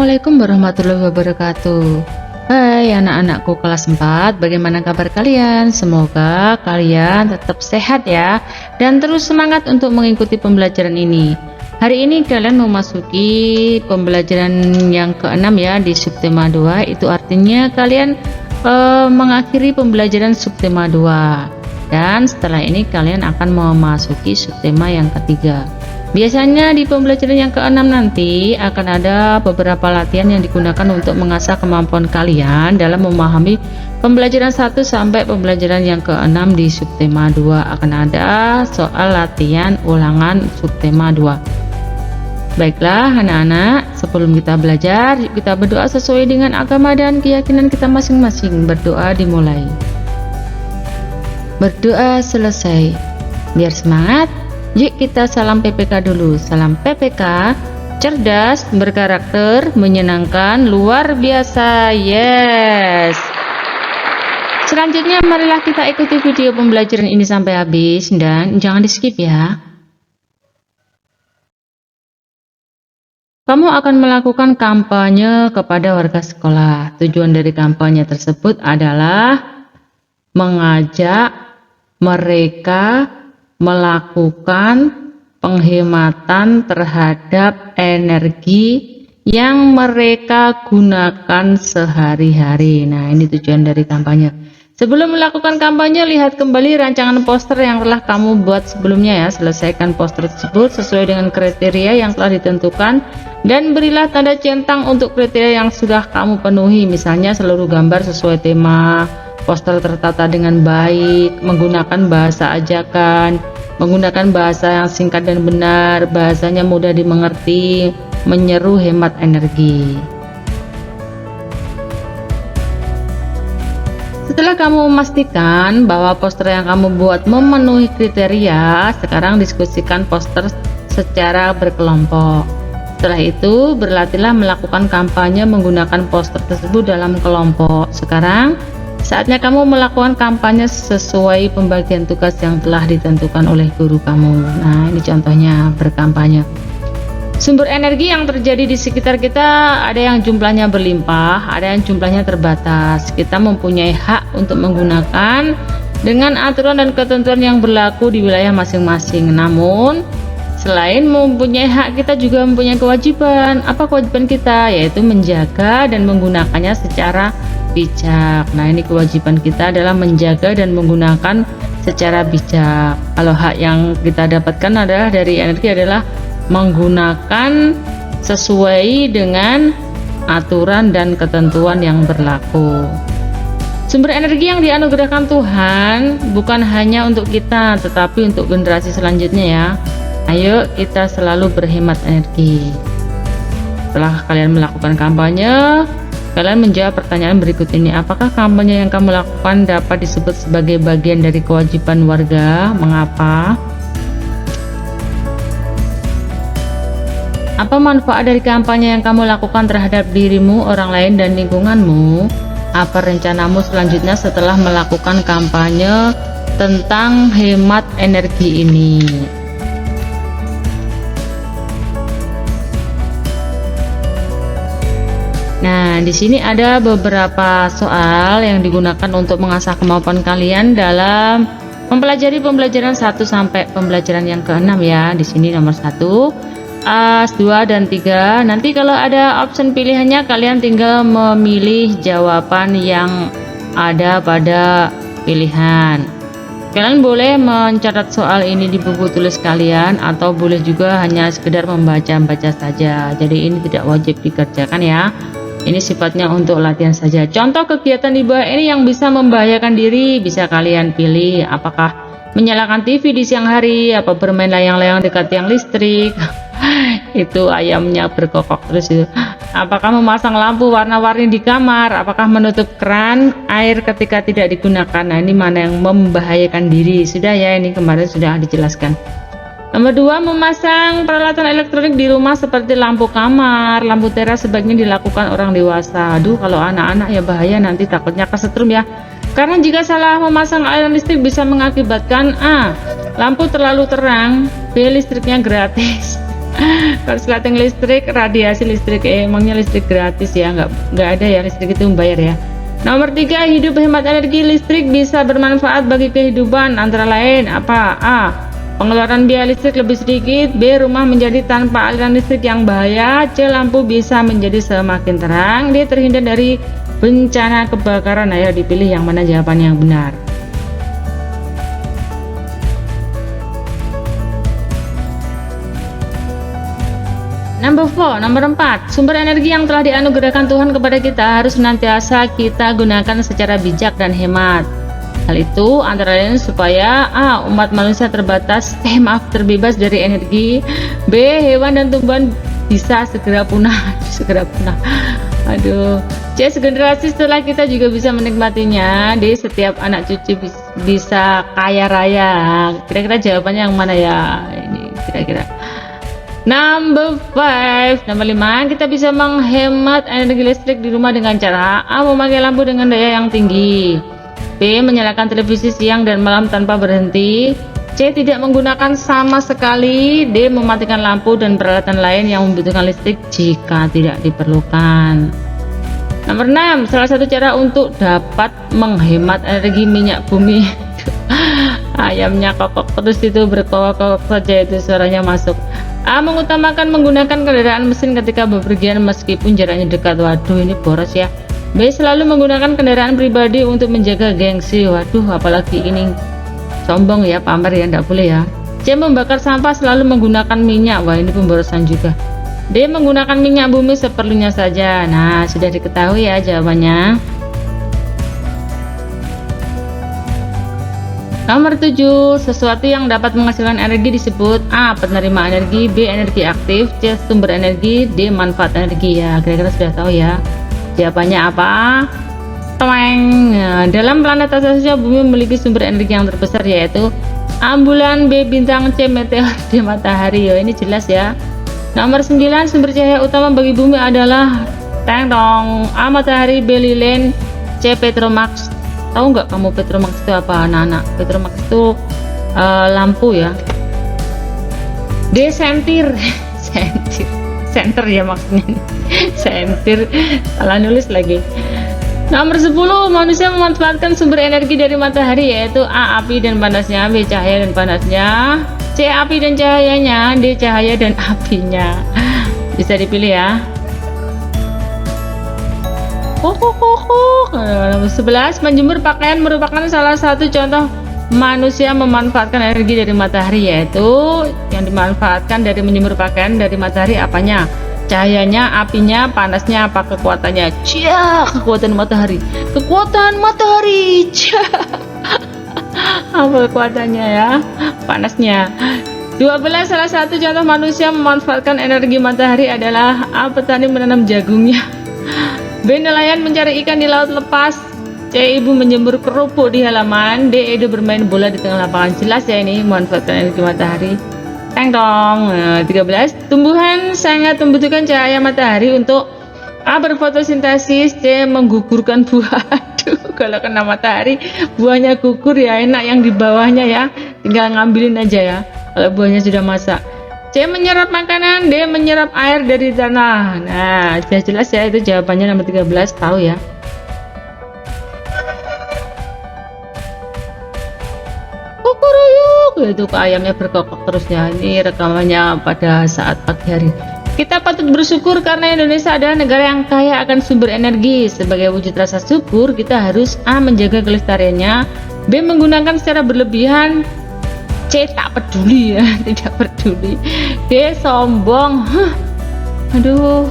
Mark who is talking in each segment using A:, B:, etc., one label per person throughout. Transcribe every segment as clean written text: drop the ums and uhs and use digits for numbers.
A: Assalamualaikum warahmatullahi wabarakatuh. Hai anak-anakku kelas 4, bagaimana kabar kalian? Semoga kalian tetap sehat ya, dan terus semangat untuk mengikuti pembelajaran ini. Hari ini kalian memasuki pembelajaran yang ke-6 ya, di subtema 2. Itu artinya kalian mengakhiri pembelajaran subtema 2. Dan setelah ini kalian akan memasuki subtema yang ketiga. Biasanya di pembelajaran yang ke-6 nanti akan ada beberapa latihan yang digunakan untuk mengasah kemampuan kalian dalam memahami pembelajaran 1 sampai pembelajaran yang ke-6 di subtema 2. Akan ada soal latihan ulangan subtema 2. Baiklah anak-anak, sebelum kita belajar, yuk kita berdoa sesuai dengan agama dan keyakinan kita masing-masing. Berdoa dimulai. Berdoa selesai. Biar semangat, yuk kita salam PPK dulu. Salam PPK, cerdas, berkarakter, menyenangkan, luar biasa. Yes. Selanjutnya marilah kita ikuti video pembelajaran ini sampai habis dan jangan di skip ya. Kamu akan melakukan kampanye kepada warga sekolah. Tujuan dari kampanye tersebut adalah mengajak mereka melakukan penghematan terhadap energi yang mereka gunakan sehari-hari. Nah, ini tujuan dari kampanye. Sebelum melakukan kampanye, lihat kembali rancangan poster yang telah kamu buat sebelumnya ya. Selesaikan poster tersebut sesuai dengan kriteria yang telah ditentukan dan berilah tanda centang untuk kriteria yang sudah kamu penuhi. Misalnya seluruh gambar sesuai tema, poster tertata dengan baik, menggunakan bahasa ajakan, menggunakan bahasa yang singkat dan benar, bahasanya mudah dimengerti, menyeru hemat energi. Setelah kamu memastikan bahwa poster yang kamu buat memenuhi kriteria, sekarang diskusikan poster secara berkelompok. Setelah itu, berlatihlah melakukan kampanye menggunakan poster tersebut dalam kelompok. Sekarang, saatnya kamu melakukan kampanye sesuai pembagian tugas yang telah ditentukan oleh guru kamu. Nah, ini contohnya berkampanye. Sumber energi yang terjadi di sekitar kita ada yang jumlahnya berlimpah, ada yang jumlahnya terbatas. Kita mempunyai hak untuk menggunakan dengan aturan dan ketentuan yang berlaku di wilayah masing-masing. Namun, selain mempunyai hak, kita juga mempunyai kewajiban. Apa kewajiban kita? Yaitu menjaga dan menggunakannya secara bijak. Nah, ini kewajiban kita adalah menjaga dan menggunakan secara bijak. Kalau hak yang kita dapatkan adalah dari energi adalah menggunakan sesuai dengan aturan dan ketentuan yang berlaku. Sumber energi yang dianugerahkan Tuhan bukan hanya untuk kita, tetapi untuk generasi selanjutnya ya. Ayo kita selalu berhemat energi. Setelah kalian melakukan kampanye, kalian menjawab pertanyaan berikut ini. Apakah kampanye yang kamu lakukan dapat disebut sebagai bagian dari kewajiban warga? Mengapa? Apa manfaat dari kampanye yang kamu lakukan terhadap dirimu, orang lain, dan lingkunganmu? Apa rencanamu selanjutnya setelah melakukan kampanye tentang hemat energi ini? Nah, di sini ada beberapa soal yang digunakan untuk mengasah kemampuan kalian dalam mempelajari pembelajaran 1 sampai pembelajaran yang ke-6 ya. Di sini nomor 1, A, 2 dan 3. Nanti kalau ada option pilihannya kalian tinggal memilih jawaban yang ada pada pilihan. Kalian boleh mencatat soal ini di buku tulis kalian atau boleh juga hanya sekedar membaca-baca saja. Jadi ini tidak wajib dikerjakan ya. Ini sifatnya untuk latihan saja. Contoh kegiatan di bawah ini yang bisa membahayakan diri bisa kalian pilih. Apakah menyalakan TV di siang hari, apa bermain layang-layang dekat tiang listrik, itu ayamnya berkokok terus itu. Apakah memasang lampu warna-warni di kamar, apakah menutup keran air ketika tidak digunakan. Nah, ini mana yang membahayakan diri. Sudah ya, ini kemarin sudah dijelaskan. Nomor 2, memasang peralatan elektronik di rumah seperti lampu kamar, lampu teras sebaiknya dilakukan orang dewasa. Aduh, kalau anak-anak ya bahaya, nanti takutnya kesetrum ya. Karena jika salah memasang aliran listrik bisa mengakibatkan A, lampu terlalu terang, B, listriknya gratis, Korsleting listrik, radiasi listrik, emangnya listrik gratis ya? Nggak ada ya, listrik itu membayar ya. Nomor 3, hidup hemat energi listrik bisa bermanfaat bagi kehidupan, antara lain apa? A. Pengeluaran biaya listrik lebih sedikit. B. Rumah menjadi tanpa aliran listrik yang bahaya. C. Lampu bisa menjadi semakin terang. D. Terhindar dari bencana kebakaran. Ayo dipilih yang mana jawaban yang benar. Nomor 4, sumber energi yang telah dianugerahkan Tuhan kepada kita harus senantiasa kita gunakan secara bijak dan hemat. Hal itu antara lain supaya A. Umat manusia terbebas dari energi. B. Hewan dan tumbuhan bisa segera punah. Aduh. C. Segenerasi setelah kita juga bisa menikmatinya. D. Setiap anak cucu bisa kaya raya. Kira-kira jawabannya yang mana ya? Ini kira-kira. Number 5, kita bisa menghemat energi listrik di rumah dengan cara A. Memakai lampu dengan daya yang tinggi. B. Menyalakan televisi siang dan malam tanpa berhenti. C. Tidak menggunakan sama sekali. D. Mematikan lampu dan peralatan lain yang membutuhkan listrik jika tidak diperlukan. Nomor 6, salah satu cara untuk dapat menghemat energi minyak bumi. Ayamnya kokok terus itu, berkokok saja itu suaranya masuk. A. Mengutamakan menggunakan kendaraan mesin ketika bepergian meskipun jaraknya dekat. Waduh, ini boros ya. B. Selalu menggunakan kendaraan pribadi untuk menjaga gengsi. Waduh, apalagi ini sombong ya, pamer ya, tidak boleh ya. C. Membakar sampah selalu menggunakan minyak. Wah, ini pemborosan juga. D. Menggunakan minyak bumi seperlunya saja. Nah, sudah diketahui ya jawabannya. Nomor 7, sesuatu yang dapat menghasilkan energi disebut A. Penerima energi. B. Energi aktif. C. Sumber energi. D. Manfaat energi. Ya, kira-kira sudah tahu ya jawabannya apa. Nah, dalam planet asal bumi memiliki sumber energi yang terbesar, yaitu A. Bulan. B. Bintang. C. Meteor. D. Matahari. Ya, ini jelas ya. Nomor 9, sumber cahaya utama bagi bumi adalah A. Matahari. B. Lilin. C. Petromax. Tahu nggak kamu Petromax itu apa, anak-anak? Petromax itu lampu ya. D. Sentir. Senter ya maksudnya. Sentir, salah nulis lagi. Nomor 10, manusia memanfaatkan sumber energi dari matahari, yaitu A. Api dan panasnya. B. Cahaya dan panasnya. C. Api dan cahayanya. D. Cahaya dan apinya. Bisa dipilih ya. Nomor 11, menjemur pakaian merupakan salah satu contoh manusia memanfaatkan energi dari matahari, yaitu yang dimanfaatkan dari menjemur pakaian dari matahari apanya? Cahayanya, apinya, panasnya, apa kekuatannya? Kekuatan matahari. Apa kekuatannya ya? Panasnya. 12, salah satu contoh manusia memanfaatkan energi matahari adalah A. Petani menanam jagungnya. B. Nelayan mencari ikan di laut lepas. C. Ibu menjemur kerupuk di halaman. D. Edo bermain bola di tengah lapangan. Jelas ya ini memanfaatkan energi matahari. Teng dong. 13, tumbuhan sangat membutuhkan cahaya matahari untuk A. Berfotosintesis. C. Menggugurkan buah. Aduh, kalau kena matahari buahnya gugur ya, enak yang di bawahnya ya, tinggal ngambilin aja ya kalau buahnya sudah masak. C. Menyerap makanan. D. Menyerap air dari tanah. Nah, sudah jelas ya, itu jawabannya nomor 13, tahu ya. Kukuruyuk, itu ayamnya berkokok terus ya. Ini rekamannya pada saat pagi hari. Kita patut bersyukur karena Indonesia adalah negara yang kaya akan sumber energi. Sebagai wujud rasa syukur, kita harus A. Menjaga kelestariannya. B. Menggunakan secara berlebihan. C. Tak peduli ya, tidak peduli. D. Sombong. Aduh,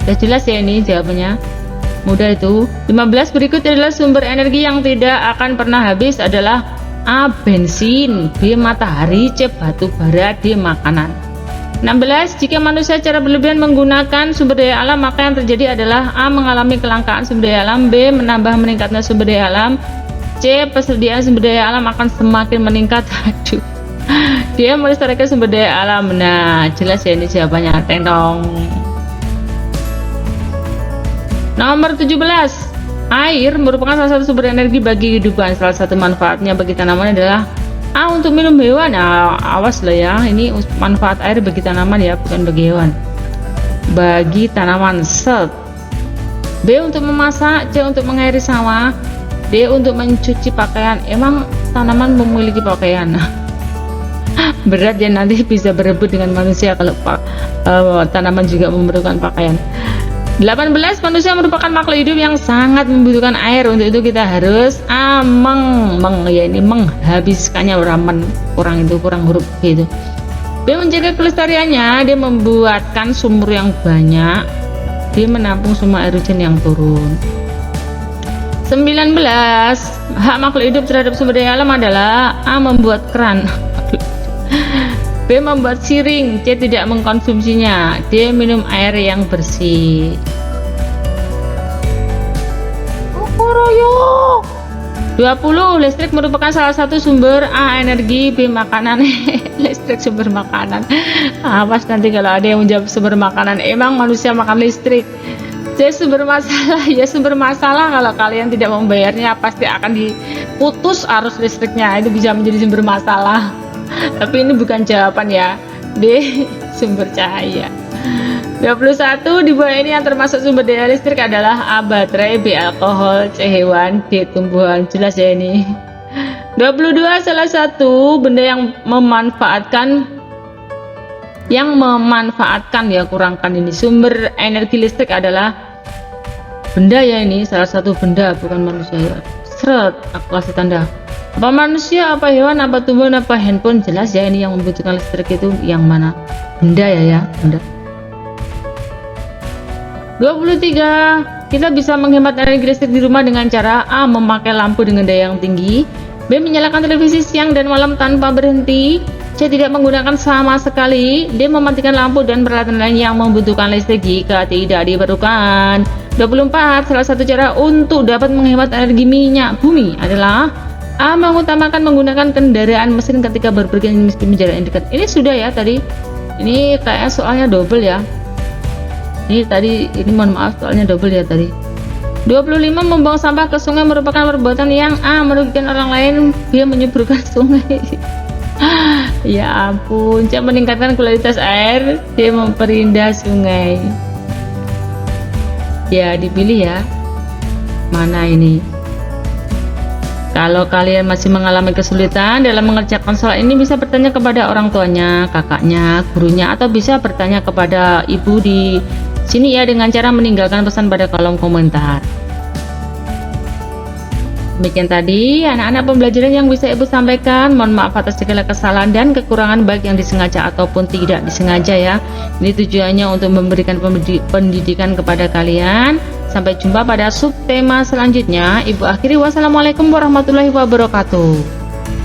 A: udah jelas ya ini jawabannya. Mudah itu. 15, berikut adalah sumber energi yang tidak akan pernah habis adalah A. Bensin. B. Matahari. C. Batu bara. D. Makanan. 16, jika manusia secara berlebihan menggunakan sumber daya alam, maka yang terjadi adalah A. Mengalami kelangkaan sumber daya alam. B. Meningkatnya sumber daya alam. C. Persediaan sumber daya alam akan semakin meningkat. Aduh, dia melestarikan sumber daya alam. Nah, jelas ya ini jawabannya. Teng dong. Nomor 17, air merupakan salah satu sumber energi bagi kehidupan. Salah satu manfaatnya bagi tanaman adalah Untuk minum hewan, awas lah ya, ini manfaat air bagi tanaman ya, bukan bagi hewan. Bagi tanaman, set. B untuk memasak, C untuk mengairi sawah, D untuk mencuci pakaian. Emang tanaman memiliki pakaian? Berat ya, nanti bisa berebut dengan manusia kalau tanaman juga memerlukan pakaian. 18. Manusia merupakan makhluk hidup yang sangat membutuhkan air. Untuk itu kita harus menghabiskannya, kurang huruf gitu. B menjaga kelestariannya, dia membuatkan sumur yang banyak, dia menampung semua air hujan yang turun. 19. Hak makhluk hidup terhadap sumber daya alam adalah A. Membuat keran, B. Membuat siring, C. Tidak mengkonsumsinya, D. Minum air yang bersih. 20. Listrik merupakan salah satu sumber A. Energi, B. Makanan. Listrik sumber makanan. Awas nanti kalau ada yang menjawab sumber makanan. Emang manusia makan listrik? C. Sumber masalah. Ya, sumber masalah kalau kalian tidak membayarnya pasti akan diputus arus listriknya. Itu bisa menjadi sumber masalah. Tapi ini bukan jawaban ya. D. Sumber cahaya. 21. Di bawah ini yang termasuk sumber daya listrik adalah A. Baterai, B. Alkohol, C. Hewan, D. Tumbuhan. Jelas ya ini. 22. Salah satu benda yang memanfaatkan ya, kurangkan ini, sumber energi listrik adalah benda ya, ini salah satu benda, bukan manusia ya. Seret, aku kasih tanda. Apa manusia, apa hewan, apa tumbuhan, apa handphone? Jelas ya, ini yang membutuhkan listrik itu yang mana? Benda ya, benda. 23. Kita bisa menghemat energi listrik di rumah dengan cara A. Memakai lampu dengan daya yang tinggi, B. Menyalakan televisi siang dan malam tanpa berhenti, C. Tidak menggunakan sama sekali, D. Mematikan lampu dan peralatan lain yang membutuhkan listrik jika tidak diperlukan. 24. Salah satu cara untuk dapat menghemat energi minyak bumi adalah A. Mengutamakan menggunakan kendaraan mesin ketika berpergian meski jarak yang dekat. Ini sudah ya tadi. Ini kayak soalnya double ya. Ini tadi, ini mohon maaf soalnya double ya tadi. 25. Membuang sampah ke sungai merupakan perbuatan yang A. Merugikan orang lain, B. Menyuburkan sungai. Ya ampun. C. Meningkatkan kualitas air, D. Memperindah sungai. Ya, dipilih ya. Mana ini? Kalau kalian masih mengalami kesulitan dalam mengerjakan soal ini, bisa bertanya kepada orang tuanya, kakaknya, gurunya, atau bisa bertanya kepada ibu di sini ya, dengan cara meninggalkan pesan pada kolom komentar. Demikian tadi anak-anak pembelajaran yang bisa ibu sampaikan. Mohon maaf atas segala kesalahan dan kekurangan baik yang disengaja ataupun tidak disengaja ya. Ini tujuannya untuk memberikan pendidikan kepada kalian. Sampai jumpa pada subtema selanjutnya. Ibu akhiri, wassalamualaikum warahmatullahi wabarakatuh.